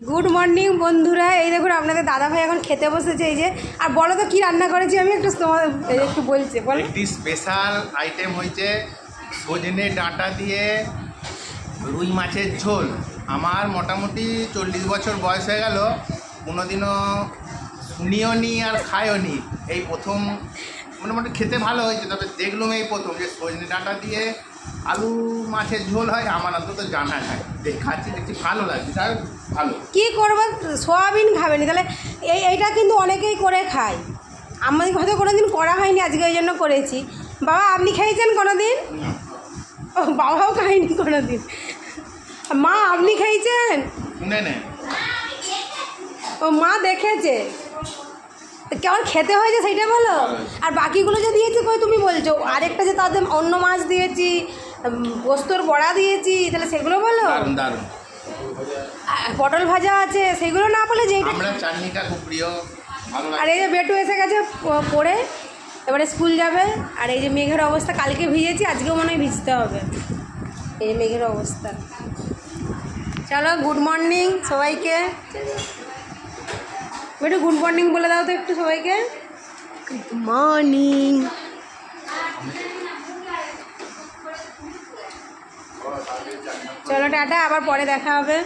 Good morning বন্ধুরা। এই দেখুন আপনাদের দাদা ভাই এখন খেতে বসেছে। এই যে, আর বলো তো কি রান্না করেছি আমি একটু একটু বলছি। বলো। একটি স্পেশাল আইটেম হয়েছে সজনে ডাঁটা দিয়ে রুই মাছের ঝোল। আমার মোটামুটি 40 বছর বয়স হয়ে গেল, কোনোদিনও শুনিও নি আর খাইও নি। এই প্রথম মোটামুটি খেতে ভালো হয়েছে, তবে দেখলাম এই প্রথম যে সজনে ডাঁটা দিয়ে আলু মাছের ঝোল হয়। আমার অন্তত জানা নাই, খাচ্ছি দেখছি ভালো লাগছে, তার ভালো। কী করবো, সোয়াবিন খাবেনি তাহলে এইটা কিন্তু অনেকেই করে খায়। আমাদের হয়তো কোনো দিন করা হয়নি, আজকে ওই জন্য করেছি। বাবা আপনি খেয়েছেন কোনো দিন? ও বাবাও খায়নি কোনো দিন। মা আপনি খেয়েছেন? শুনে নে, ও মা দেখেছে। কেমন খেতে হয়েছে সেইটা বলো। আর বাকিগুলো যে দিয়েছি কই তুমি বলছো, আরেকটা যে তাদের অন্য মাছ দিয়েছি, পোস্তর বড়া দিয়েছি, তাহলে সেগুলো বলো। দারুণ। পটল ভাজা আছে, সেগুলো না বলে যে আমরা চাটনিটা খুব প্রিয়, ভালো লাগে। আর এই যে বেটু এসে গেছে পড়ে, এবারে স্কুল যাবে। আর এই যে মেঘের অবস্থা, কালকে ভিজেছি, আজকেও মনে হয় ভিজতে হবে। এই যে মেঘের অবস্থা। চলো গুড মর্নিং সবাইকে। বেটু গুড মর্নিং বলে দাও তো একটু সবাইকে। Good morning. চলো টাটা, আবার পরে দেখা হবে।